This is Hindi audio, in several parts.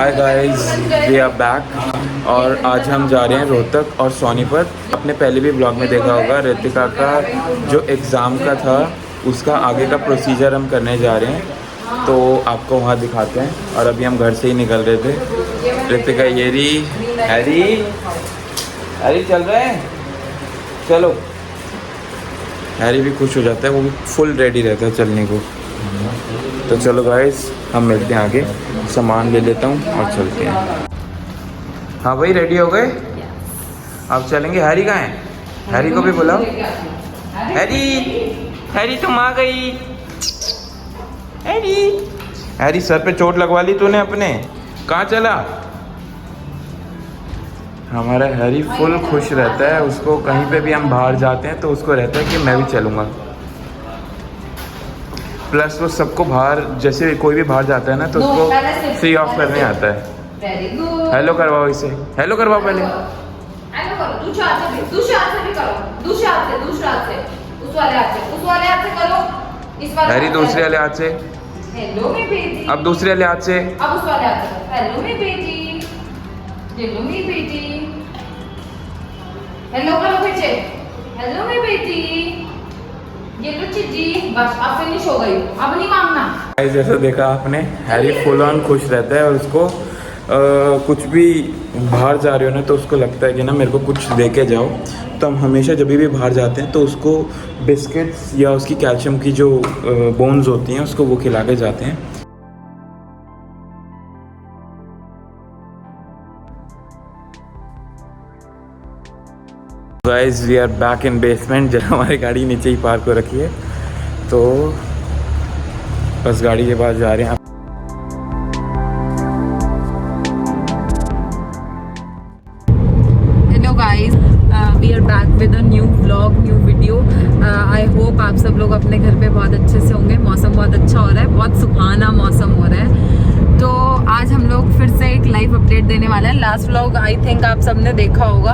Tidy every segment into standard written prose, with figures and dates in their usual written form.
Hi guys, we are back और आज हम जा रहे हैं रोहतक और सोनीपत। आपने पहले भी ब्लॉग में देखा होगा रितिका का जो एग्ज़ाम का था उसका आगे का प्रोसीजर हम करने जा रहे हैं, तो आपको वहाँ दिखाते हैं। और अभी हम घर से ही निकल रहे थे। रितिका ये रही, हैरी चल रहे हैं, चलो। हैरी भी खुश हो जाता है, वो भी फुल रेडी रहता है चलने को। तो चलो गाइस, हम मिलते हैं आगे। सामान ले लेता हूँ और चलते हैं। हाँ भाई, रेडी हो गए? अब चलेंगे। हैरी कहाँ है? हैरी को भी बुलाओ। हैरी तुम आ गई। हैरी सर पे चोट लगवा ली तूने अपने, कहाँ चला? हमारा हैरी फुल खुश रहता है। उसको कहीं पे भी हम बाहर जाते हैं तो उसको रहता है कि मैं भी चलूँगा। प्लस वो सबको बाहर, जैसे कोई भी बाहर जाता है ना तो उसको फ्री ऑफ करने आता है। हेलो करवाओ इसे, हेलो करवाओ पहले। दूसरे हाथ से करो। हैरी दूसरे वाले हाथ से। हेलो मेरी बेटी। अब दूसरे वाले हाथ से। अब उस वाले हाथ से। हेलो मेरी बेटी। हेलो मेरी बेटी। हेलो करो पीछे। हेलो मेरी बेटी। ये लो चिज्जी, बस अब फिनिश हो गई, अब नहीं मांगना। जैसा देखा आपने, हैरी फुल ऑन खुश रहता है और उसको कुछ भी बाहर जा रहे हो ना तो उसको लगता है कि ना मेरे को कुछ दे के जाओ। तो हम हमेशा जब भी बाहर जाते हैं तो उसको बिस्किट्स या उसकी कैल्शियम की जो बोन्स होती हैं उसको वो खिला के जाते हैं। Guys, we are back in basement. जब हमारी गाड़ी नीचे ही पार्क हो रखी है तो बस गाड़ी के पास जा रहे हैं। Hello guys, we are back with a new vlog, new video. I hope आप सब लोग अपने घर पे बहुत अच्छे से होंगे। मौसम बहुत अच्छा हो रहा है, बहुत सुहाना मौसम हो रहा है। तो आज हम लोग फिर से एक लाइव अपडेट देने वाले हैं। लास्ट व्लॉग आई थिंक आप सबने देखा होगा।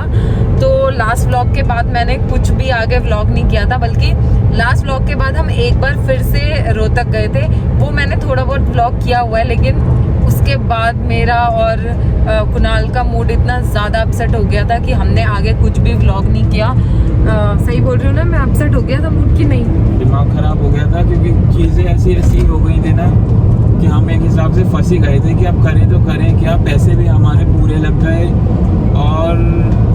तो लास्ट व्लॉग के बाद मैंने कुछ भी आगे व्लॉग नहीं किया था, बल्कि लास्ट व्लॉग के बाद हम एक बार फिर से रोहतक गए थे। वो मैंने थोड़ा बहुत व्लॉग किया हुआ है, लेकिन उसके बाद मेरा और कुणाल का मूड इतना ज़्यादा अपसेट हो गया था कि हमने आगे कुछ भी व्लॉग नहीं किया। सही बोल रही हूँ ना मैं? अपसेट हो गया था मूड की नहीं, दिमाग खराब हो गया था क्योंकि चीज़ें ऐसी हो गई थी ना कि हम एक हिसाब से फंसी गए थे कि अब करें तो करें क्या। पैसे भी हमारे पूरे लग गए और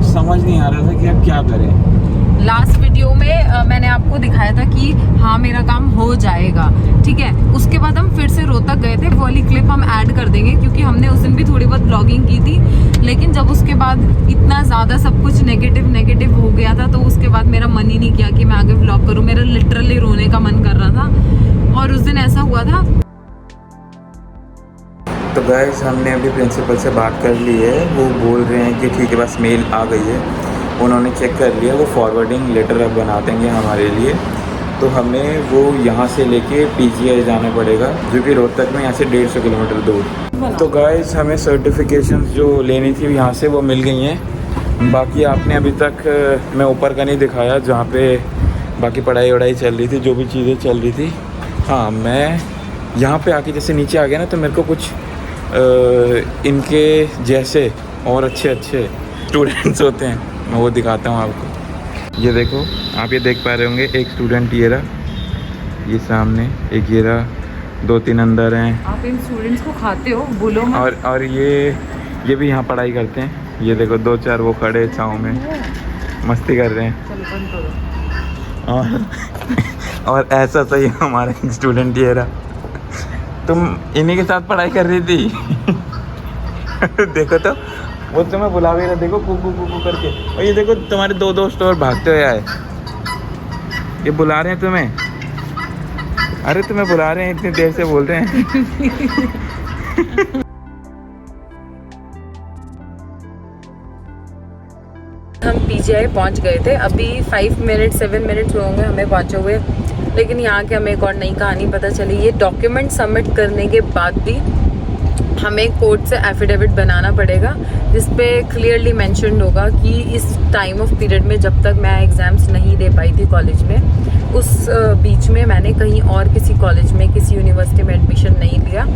समझ नहीं आ रहा था कि अब क्या करें। लास्ट वीडियो में मैंने आपको दिखाया था कि हाँ मेरा काम हो जाएगा, ठीक है। उसके बाद हम फिर से रोहतक गए थे। वो वाली क्लिप हम ऐड कर देंगे क्योंकि हमने उस दिन भी थोड़ी बहुत ब्लॉगिंग की थी। लेकिन जब उसके बाद इतना ज़्यादा सब कुछ नेगेटिव हो गया था तो उसके बाद मेरा मन ही नहीं किया कि मैं आगे ब्लॉग करूँ। मेरा लिटरली रोने का मन कर रहा था और उस दिन ऐसा हुआ था। तो गाइस, हमने अभी प्रिंसिपल से बात कर ली है। वो बोल रहे हैं कि ठीक है, बस मेल आ गई है, उन्होंने चेक कर लिया। वो फॉरवर्डिंग लेटर अब बना देंगे हमारे लिए। तो हमें वो यहाँ से लेके पीजीआई जाना पड़ेगा जो कि रोहतक में यहाँ से 150 किलोमीटर दूर। तो गाइस, हमें सर्टिफिकेशन जो लेनी थी यहाँ से वो मिल गई हैं। बाकी आपने अभी तक मैं ऊपर का नहीं दिखाया जहाँ पे बाकी पढ़ाई वढ़ाई चल रही थी, जो भी चीज़ें चल रही थी। हाँ, मैं यहाँ पे आके जैसे नीचे आ गया ना तो मेरे को कुछ इनके जैसे और अच्छे स्टूडेंट्स होते हैं, मैं वो दिखाता हूँ आपको। ये देखो, आप ये देख पा रहे होंगे, एक स्टूडेंट ये रहा, ये सामने एक ये रहा, 2-3 अंदर हैं। आप इन स्टूडेंट्स को खाते हो, बोलो मत। और ये भी यहाँ पढ़ाई करते हैं। ये देखो 2-4 वो खड़े छाँव में मस्ती कर रहे हैं। चलो बंद करो। और ऐसा सही हमारा एक स्टूडेंट ये रहा। तुम इन्हीं के साथ पढ़ाई कर रही थी। देखो तो वो तुम्हें बुला भी रहा, देखो कुकू करके। और ये देखो तुम्हारे 2 दोस्त और भागते हुए आए, ये बुला रहे हैं तुम्हें। अरे तुम्हें बुला रहे हैं, इतनी देर से बोल रहे हैं। हम पीजीआई पहुंच गए थे। अभी 5 मिनट 7 मिनट हुए होंगे हमें पहुंचे हुए, लेकिन यहाँ के हमें एक और नई कहानी पता चली। ये डॉक्यूमेंट सबमिट करने के बाद भी हमें कोर्ट से एफिडेविट बनाना पड़ेगा जिस पे क्लियरली मेंशन्ड होगा कि इस टाइम ऑफ पीरियड में जब तक मैं एग्ज़ाम्स नहीं दे पाई थी कॉलेज में, उस बीच में मैंने कहीं और किसी कॉलेज में किसी यूनिवर्सिटी में एडमिशन नहीं लिया।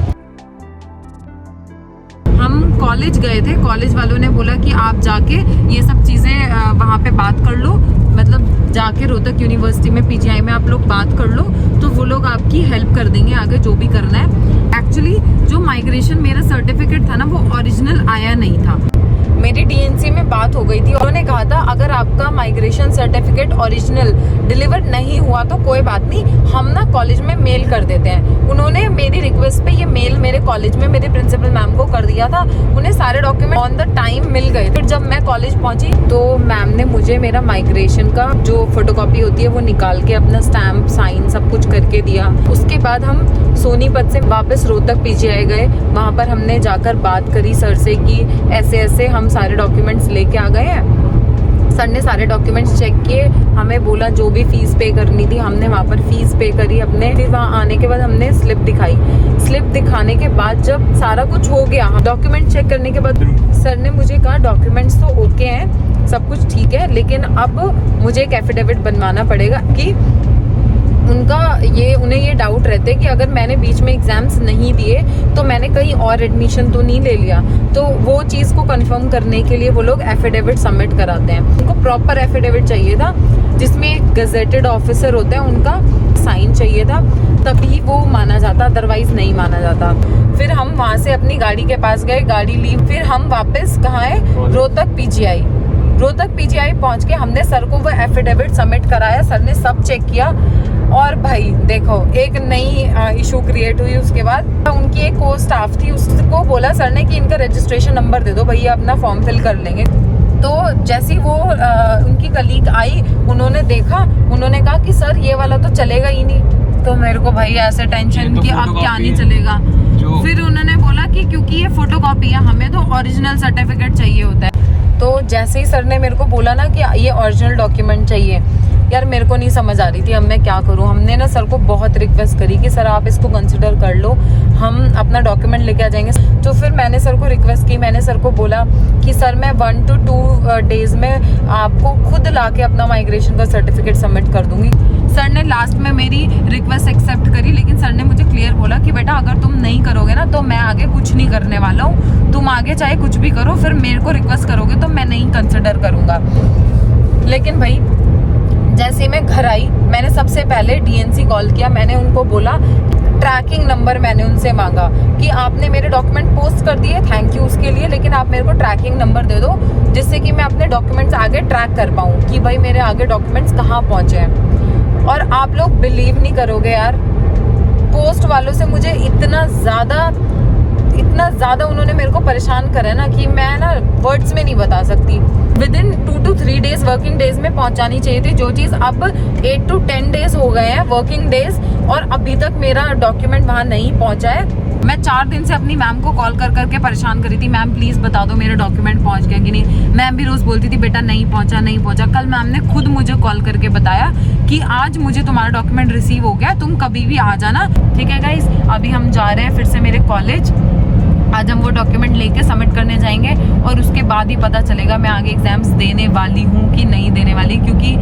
हम कॉलेज गए थे, कॉलेज वालों ने बोला कि आप जाके ये सब चीज़ें वहाँ पे बात कर लो, मतलब जाके रोहतक यूनिवर्सिटी में पीजीआई में आप लोग बात कर लो, तो वो लोग आपकी हेल्प कर देंगे आगे जो भी करना है। एक्चुअली जो माइग्रेशन मेरा सर्टिफिकेट था ना वो ओरिजिनल आया नहीं था। मेरी डीएनसी में बात हो गई थी, उन्होंने कहा था अगर आपका माइग्रेशन सर्टिफिकेट ओरिजिनल डिलीवर नहीं हुआ तो कोई बात नहीं, हम ना कॉलेज में मेल कर देते हैं। उन्होंने मेरी रिक्वेस्ट पे ये मेल मेरे कॉलेज में मेरे प्रिंसिपल मैम को कर दिया था। उन्हें सारे डॉक्यूमेंट ऑन द टाइम मिल गए। फिर जब मैं कॉलेज पहुंची तो मैम ने मुझे मेरा माइग्रेशन का जो फोटोकॉपी होती है वो निकाल के अपना स्टैम्प साइन सब कुछ करके दिया। उसके बाद हम सोनीपत से वापस रोहतक पीजीआई गए। वहाँ पर हमने जाकर बात करी सर से कि ऐसे ऐसे हम सारे डॉक्यूमेंट्स लेके आ गए हैं। सर ने सारे डॉक्यूमेंट्स चेक किए, हमें बोला जो भी फीस पे करनी थी हमने वहाँ पर फीस पे करी अपने। फिर वहाँ आने के बाद हमने स्लिप दिखाई। स्लिप दिखाने के बाद जब सारा कुछ हो गया, डॉक्यूमेंट चेक करने के बाद सर ने मुझे कहा डॉक्यूमेंट्स तो ओके हैं, सब कुछ ठीक है, लेकिन अब मुझे एक एफिडेविट बनवाना पड़ेगा कि उन्हें ये डाउट रहते कि अगर मैंने बीच में एग्जाम्स नहीं दिए तो मैंने कहीं और एडमिशन तो नहीं ले लिया। तो वो चीज़ को कंफर्म करने के लिए वो लोग एफिडेविट सबमिट कराते हैं। उनको प्रॉपर एफिडेविट चाहिए था जिसमें एक गजेटेड ऑफिसर होता है उनका साइन चाहिए था, तभी वो माना जाता, अदरवाइज नहीं माना जाता। फिर हम वहाँ से अपनी गाड़ी के पास गए, गाड़ी ली, फिर हम वापस कहाँ है, रोहतक पीजीआई। रोहतक पीजीआई पहुँच के हमने सर को वो एफिडेविट सबमिट कराया। सर ने सब चेक किया और भाई देखो एक नई इशू क्रिएट हुई। उसके बाद उनकी एक को स्टाफ थी, उसको बोला सर ने कि इनका रजिस्ट्रेशन नंबर दे दो, भैया अपना फॉर्म फिल कर लेंगे। तो जैसी वो उनकी कलीग आई, उन्होंने देखा, उन्होंने कहा कि सर ये वाला तो चलेगा ही नहीं। तो मेरे को भाई ऐसे टेंशन कि अब क्या नहीं चलेगा। फिर उन्होंने बोला कि क्योंकि ये फोटोकॉपी है हमें तो ओरिजिनल सर्टिफिकेट चाहिए होता है। तो जैसे ही सर ने मेरे को बोला ना कि ये ओरिजिनल डॉक्यूमेंट चाहिए, यार मेरे को नहीं समझ आ रही थी अब मैं क्या करूं। हमने ना सर को बहुत रिक्वेस्ट करी कि सर आप इसको कंसिडर कर लो, हम अपना डॉक्यूमेंट लेके आ जाएंगे। तो फिर मैंने सर को रिक्वेस्ट की, मैंने सर को बोला कि सर मैं 1 to 2 डेज में आपको खुद लाके अपना माइग्रेशन का सर्टिफिकेट सबमिट कर दूंगी। सर ने लास्ट में मेरी रिक्वेस्ट एक्सेप्ट करी, लेकिन सर ने मुझे क्लियर बोला कि बेटा अगर तुम नहीं करोगे ना तो मैं आगे कुछ नहीं करने वाला हूँ, तुम आगे चाहे कुछ भी करो, फिर मेरे को रिक्वेस्ट करोगे तो मैं नहीं कंसिडर करूँगा। लेकिन भाई जैसे मैं घर आई, मैंने सबसे पहले डीएनसी कॉल किया। मैंने उनको बोला, ट्रैकिंग नंबर मैंने उनसे मांगा कि आपने मेरे डॉक्यूमेंट पोस्ट कर दिए, थैंक यू उसके लिए, लेकिन आप मेरे को ट्रैकिंग नंबर दे दो जिससे कि मैं अपने डॉक्यूमेंट्स आगे ट्रैक कर पाऊँ कि भाई मेरे आगे डॉक्यूमेंट्स कहाँ पहुँचे हैं। और आप लोग बिलीव नहीं करोगे यार, पोस्ट वालों से मुझे इतना ज़्यादा उन्होंने मेरे को परेशान करा ना कि मैं ना वर्ड्स में नहीं बता सकती। Within 2 to 3 days working days में पहुंचानी चाहिए थी जो चीज़ अब 8 to 10 डेज हो गए हैं वर्किंग डेज, और अभी तक मेरा डॉक्यूमेंट वहाँ नहीं पहुँचा है। मैं 4 दिन से अपनी मैम को कॉल कर करके परेशान करी थी, मैम प्लीज़ बता दो मेरा डॉक्यूमेंट पहुँच गया कि नहीं। मैम भी रोज़ बोलती थी बेटा नहीं पहुँचा। कल मैम ने खुद मुझे कॉल करके बताया कि आज मुझे तुम्हारा डॉक्यूमेंट रिसीव हो गया, तुम कभी भी आ जाना। ठीक है गाइस, अभी हम जा रहे हैं फिर से मेरे कॉलेज। आज हम वो डॉक्यूमेंट लेके सबमिट करने जाएंगे और उसके बाद ही पता चलेगा मैं आगे एग्जाम्स देने वाली हूँ कि नहीं देने वाली, क्योंकि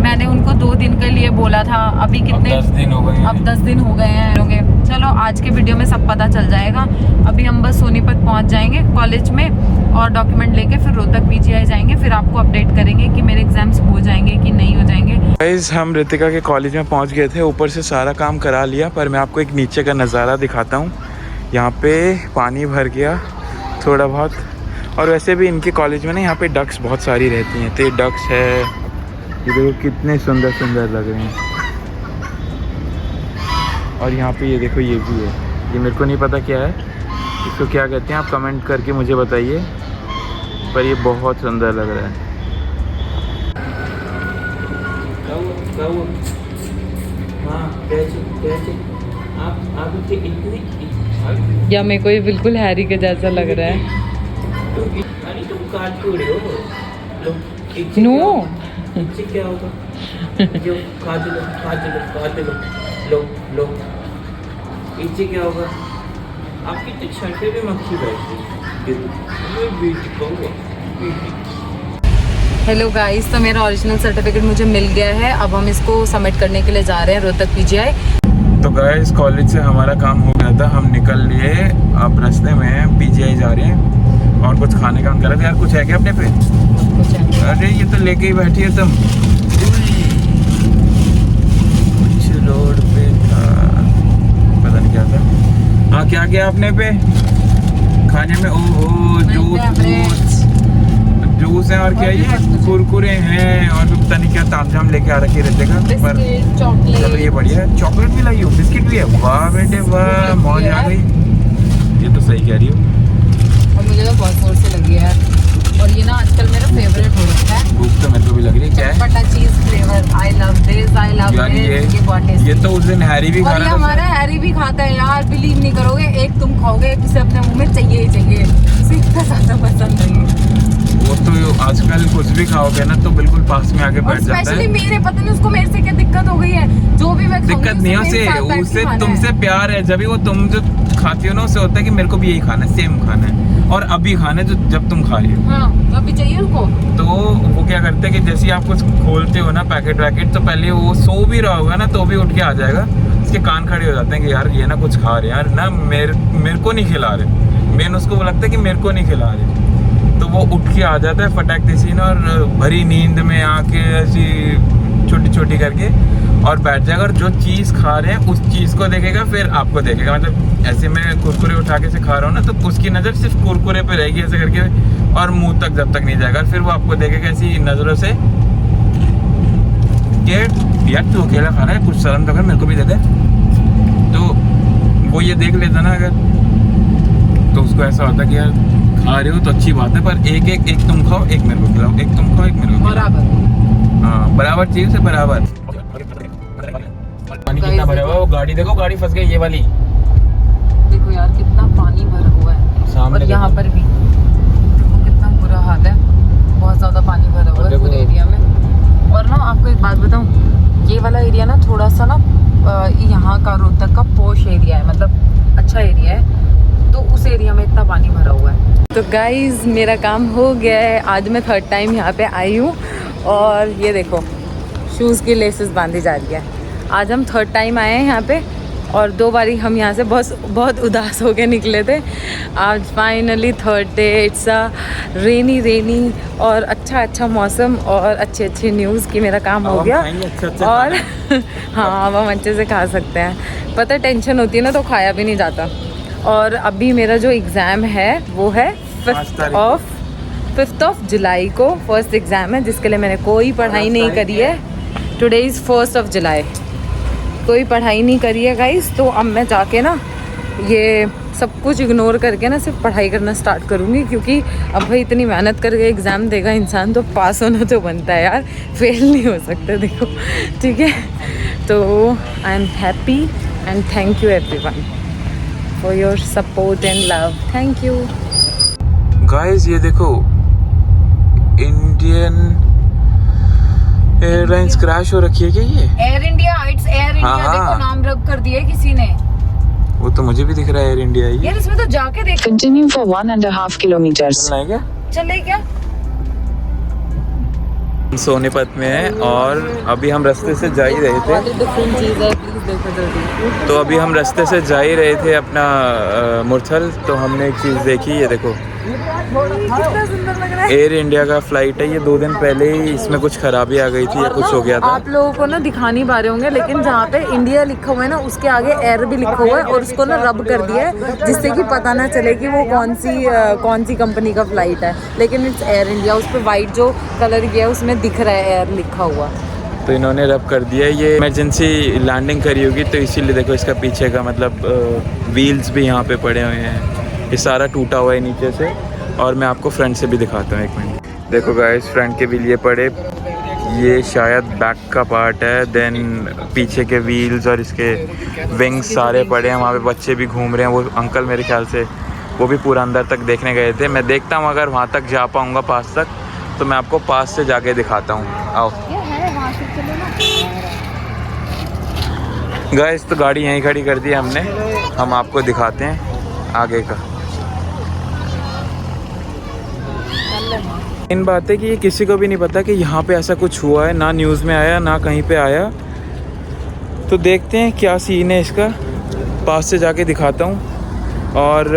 मैंने उनको 2 दिन के लिए बोला था। अभी कितने, अब 10 दिन हो गए हैं। अब 10 दिन हो गए हैं। चलो आज के वीडियो में सब पता चल जाएगा। अभी हम बस सोनीपत पहुँच जाएंगे कॉलेज में और डॉक्यूमेंट लेके फिर रोहतक पीजीआई जाएंगे, फिर आपको अपडेट करेंगे कि मेरे एग्जाम्स हो जाएंगे कि नहीं हो जाएंगे। गाइस हम रितिका के कॉलेज में पहुँच गए थे, ऊपर से सारा काम करा लिया, पर मैं आपको एक नीचे का नज़ारा दिखाता हूँ। यहाँ पे पानी भर गया थोड़ा बहुत, और वैसे भी इनके कॉलेज में ना यहाँ पे डक्स बहुत सारी रहती हैं। तो ये डक्स है, ये देखो कितने सुंदर सुंदर लग रहे हैं। और यहाँ पे ये देखो ये भी है, ये मेरे को नहीं पता क्या है, इसको क्या कहते हैं, आप कमेंट करके मुझे बताइए, पर ये बहुत सुंदर लग रहा है। या मेरे को ये बिल्कुल हैरी के जैसा लग रहा है। नो क्या होगा, जो लो इससे क्या होगा, आपकी तो शर्ट पे मक्खी बैठती। हेलो गाइस, तो मेरा ओरिजिनल सर्टिफिकेट मुझे मिल गया है। अब हम इसको सबमिट करने के लिए जा रहे हैं रोहतक पीजीआई। तो गाइस कॉलेज से हमारा काम हो गया था, हम निकल लिए अब रास्ते में पीजीआई जा रहे हैं और कुछ खाने का मन कर रहा था। यार कुछ है क्या अपने पे? अरे ये तो लेके ही बैठी है तुम। कुछ रोड पे था, पता नहीं क्या था। हाँ क्या क्या अपने पे खाने में? ओहो जूस है और क्या ये कुरकुरे हैं और भी पता नहीं क्या तामझाम लेके आ रखे रहते का। पर चलो ये बढ़िया है। चॉकलेट भी लाई हो, बिस्किट भी है। वाह बेटे वाह, मौज आ गई। ये तो सही कह रही हो। और मुझे तो बहुत जोर से लगी है यार। और ये ना आजकल मेरा फेवरेट हो रखा है। भूख तो मेरे को भी लग रही है। क्या है? चटपटा चीज flavour. I love this, I love this. ये तो उस दिन हैरी भी खा रहा था। हमारा हैरी भी खाता है यार, बिलीव नहीं करोगे। एक तुम खाओगे, एक उसे अपने मुंह में चाहिए ही चाहिए। उसे इतना ज्यादा पसंद है। वो तो आजकल कुछ भी खाओगे ना तो बिल्कुल पास में आके बैठ जाता है। मेरे पता नहीं उसको मेरे से क्या दिक्कत हो गई है। जो भी मैं दिक्कत नहीं है उसे तुमसे प्यार है। जब भी वो तुम जो खाती हो ना उसे होता है कि मेरे को भी यही खाना है, सेम खाना है और अभी खाना है जो जब तुम खा रही हो। हाँ, अभी चाहिए उनको। तो वो क्या करते हैं कि जैसे आप कुछ खोलते हो ना पैकेट वैकेट, तो पहले वो सो भी रहा होगा ना तो भी उठ के आ जाएगा। उसके कान खड़े हो जाते हैं कि यार ये ना कुछ खा रहे हैं यार ना, मेरे को नहीं खिला रहे। मेन उसको वो लगता है कि मेरे को नहीं खिला रहे, तो वो उठ के आ जाता है फटाक से ना और भरी नींद में आके ऐसी छोटी छोटी करके और बैठ जाएगा। और जो चीज़ खा रहे हैं उस चीज़ को देखेगा फिर आपको देखेगा। मतलब ऐसे मैं कुरकुरे उठा के से खा रहा हूँ ना तो उसकी नज़र सिर्फ कुरकुरे पे रहेगी ऐसे करके और मुंह तक जब तक नहीं जाएगा। फिर वो आपको देखेगा ऐसी नज़रों से कि यार तू अकेला खा रहा है, कुछ शर्म तो कर, मेरे को भी दे दे। तो वो ये देख लेता ना अगर, तो उसको ऐसा होता कि यार खा रहे हो तो अच्छी बात है, पर एक तुम खाओ, एक मेरे को खिलाओ, एक तुम खाओ, एक मेरे को खिलाओ। हाँ बराबर चाहिए से बराबर। पानी कितना भरा हुआ है, वो गाड़ी देखो, गाड़ी फंस गई ये वाली। देखो यार कितना पानी भरा हुआ है सामने, और यहाँ पर भी देखो कितना बुरा हाल है। बहुत ज्यादा पानी भरा हुआ है पूरे एरिया में। और ना आपको एक बात बताऊँ, ये वाला एरिया ना थोड़ा सा ना यहाँ का रोहतक का पॉश एरिया है, मतलब अच्छा एरिया है, तो उस एरिया में इतना पानी भरा हुआ है। तो गाइज मेरा काम हो गया है। आज मैं 3rd टाइम यहाँ पे आई हूँ और ये देखो शूज़ की लेसेस बांधी जा रही है। आज हम 3rd टाइम आए हैं यहाँ पे और 2 बारी हम यहाँ से बहुत उदास हो के निकले थे। आज finally 3rd day, it's a rainy और अच्छा मौसम और अच्छी न्यूज़ की मेरा काम हो गया। अच्छा और हाँ अब हम अच्छे से खा सकते हैं। पता टेंशन होती है ना तो खाया भी नहीं जाता। और अभी मेरा जो एग्ज़ाम है वो है 5th ऑफ जुलाई को फर्स्ट एग्ज़ाम है, जिसके लिए मैंने कोई पढ़ाई नहीं करी है। Today is 1st of July, कोई पढ़ाई नहीं करी है गाइस। तो अब मैं जाके ना ये सब कुछ इग्नोर करके ना सिर्फ पढ़ाई करना स्टार्ट करूँगी, क्योंकि अब भाई इतनी मेहनत करके एग्ज़ाम देगा इंसान तो पास होना तो बनता है यार, फेल नहीं हो सकता। देखो ठीक है, तो I am happy and thank you everyone for your support and love. Thank you. Guys ये देखो इंडियन एयरलाइंस क्रैश हो रखी है क्या? ये air India, it's air India. देखो नाम रब कर दिया किसी ने। वो तो मुझे भी दिख रहा है एयर इंडिया ही। यार इसमें तो जाके देख। Continue for 1.5 kilometers. चलना है क्या? चले क्या? सोनीपत में है और अभी हम रास्ते से जा ही रहे थे। डिफरेंट चीज़ है, प्लीज देखो जल्दी। तो अभी हम रास्ते से जा ही रहे थे अपना मुरथल, तो हमने एक चीज़ देखी, ये देखो कितना सुंदर लग रहा है। एयर इंडिया का फ्लाइट है ये। 2 दिन पहले ही इसमें कुछ खराबी आ गई थी या कुछ हो गया था। आप लोगों को ना दिखा नहीं पा रहे होंगे, लेकिन जहाँ पे इंडिया लिखा हुआ है ना उसके आगे एयर भी लिखा हुआ है और उसको ना रब कर दिया है जिससे कि पता ना चले कि वो कौन सी कंपनी का फ्लाइट है, लेकिन इट्स एयर इंडिया। उस पर वाइट जो कलर किया है उसमें दिख रहा है एयर लिखा हुआ। तो इन्होंने रब कर दिया। ये इमरजेंसी लैंडिंग करी होगी तो इसीलिए देखो इसका पीछे का मतलब व्हील्स भी यहाँ पे पड़े हुए हैं। ये सारा टूटा हुआ है नीचे से। और मैं आपको फ्रंट से भी दिखाता हूँ, एक मिनट। देखो गाइस फ्रंट के व्हील ये पड़े, ये शायद बैक का पार्ट है। देन पीछे के व्हील्स और इसके विंग्स सारे पड़े हैं। वहाँ पे बच्चे भी घूम रहे हैं। वो अंकल मेरे ख्याल से वो भी पूरा अंदर तक देखने गए थे। मैं देखता हूँ अगर वहाँ तक जा पाऊँगा पास तक तो मैं आपको पास से जाके दिखाता हूँ। आओ गाइस, तो गाड़ी यहीं खड़ी कर दी हमने, हम आपको दिखाते हैं आगे का। इन बात है कि ये किसी को भी नहीं पता कि यहाँ पे ऐसा कुछ हुआ है, ना न्यूज़ में आया ना कहीं पे आया। तो देखते हैं क्या सीन है इसका, पास से जाके दिखाता हूँ। और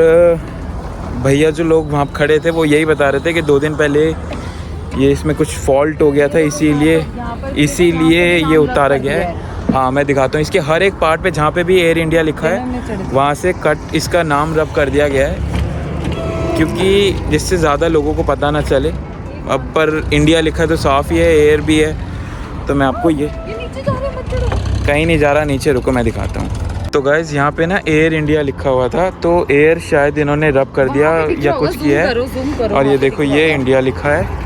भैया जो लोग वहाँ खड़े थे वो यही बता रहे थे कि 2 दिन पहले ये इसमें कुछ फॉल्ट हो गया था, इसीलिए ये उतारा गया है। हाँ मैं दिखाता हूँ, इसके हर एक पार्ट पे जहाँ पे भी एयर इंडिया लिखा है वहाँ से कट इसका नाम रब कर दिया गया है, क्योंकि जिससे ज़्यादा लोगों को पता ना चले। अब पर इंडिया लिखा है तो साफ़ ही है, एयर भी है। तो मैं आपको ये कहीं नहीं जा रहा, नीचे रुको मैं दिखाता हूँ। तो गाइज़ यहाँ पे ना एयर इंडिया लिखा हुआ था, तो एयर शायद इन्होंने रब कर दिया या कुछ किया है। और ये देखो ये इंडिया लिखा है,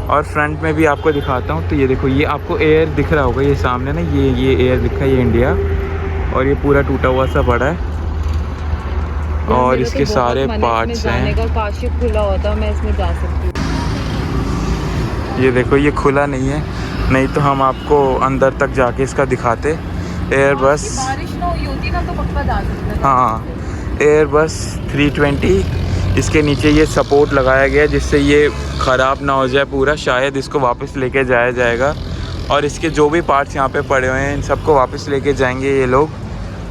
और फ्रंट में भी आपको दिखाता हूँ। तो ये देखो ये आपको एयर दिख रहा होगा, ये सामने ना ये एयर लिखा है, ये इंडिया, और ये पूरा टूटा हुआ सा पड़ा है और इसके सारे पार्ट्स हैं। काश ये खुला होता मैं इसमें जा सकती हूँ। ये देखो ये खुला नहीं है, नहीं तो हम आपको अंदर तक जाके इसका दिखाते। एयरबस बारिश ना हुई होती ना तो पक्का जा सकते। हाँ एयरबस 320, इसके नीचे ये सपोर्ट लगाया गया है जिससे ये ख़राब ना हो जाए पूरा। शायद इसको वापस लेके जाया जाएगा, और इसके जो भी पार्ट्स यहाँ पे पड़े हुए हैं इन सबको वापस लेके जाएंगे ये लोग,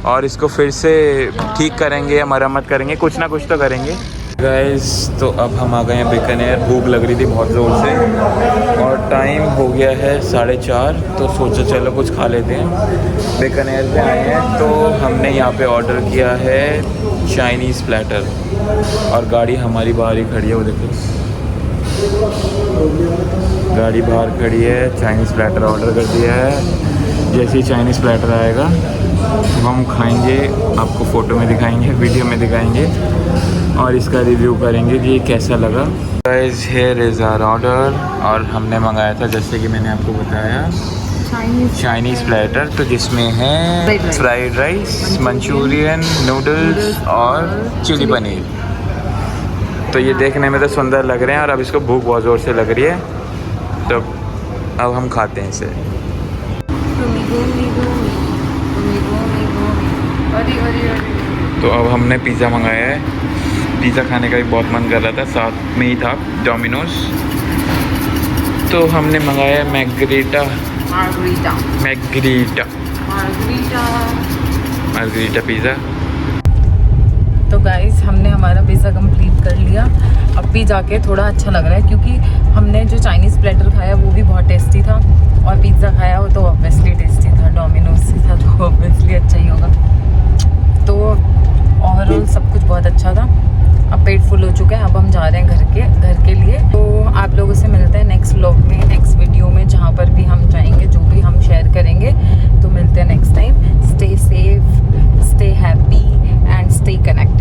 और इसको फिर से ठीक करेंगे या मरम्मत करेंगे, कुछ ना कुछ तो करेंगे। गाइस तो अब हम आ गए हैं बीकानेर। भूख लग रही थी बहुत ज़ोर से और टाइम हो गया है 4:30, तो सोचा चलो कुछ खा लेते हैं। बीकानेर पे आए हैं तो हमने यहाँ पे ऑर्डर किया है चाइनीज़ प्लेटर, और गाड़ी हमारी बाहर ही खड़ी है, वो देखो गाड़ी बाहर खड़ी है। चाइनीज़ प्लेटर ऑर्डर कर दिया है। जैसे ही चाइनीज़ प्लेटर आएगा तो हम खाएंगे, आपको फ़ोटो में दिखाएंगे, वीडियो में दिखाएंगे, और इसका रिव्यू करेंगे कि ये कैसा लगा। Guys here is our order, और हमने मंगाया था जैसे कि मैंने आपको बताया चाइनीज़ प्लेटर, तो जिसमें है फ्राइड राइस, मंचूरियन, नूडल्स और चिली पनीर। तो ये देखने में तो सुंदर लग रहे हैं, और अब इसको भूख बहुत ज़ोर से लग रही है, तो अब हम खाते हैं इसे। तो अब हमने पिज़्ज़ा मंगाया है। पिज़्ज़ा खाने का भी बहुत मन कर रहा था, साथ में ही था डोमिनोज, तो हमने मंगाया है मार्गरीटा पिज़्ज़ा। तो गाइस हमने हमारा पिज़्ज़ा कंप्लीट कर लिया। अब भी जाके थोड़ा अच्छा लग रहा है, क्योंकि हमने जो चाइनीज़ प्लेटर खाया वो भी बहुत टेस्टी था, और पिज़्ज़ा खाया वो तो ऑब्वियसली टेस्टी था, डोमिनोज से था तो ऑब्वियसली अच्छा ही होगा। तो ओवरऑल सब कुछ बहुत अच्छा था। अब पेट फुल हो चुका है, अब हम जा रहे हैं घर के लिए। तो आप लोगों से मिलते हैं नेक्स्ट व्लॉग में, नेक्स्ट वीडियो में, जहाँ पर भी हम जाएंगे, जो भी हम शेयर करेंगे। तो मिलते हैं next time. Stay safe, stay happy and stay connected.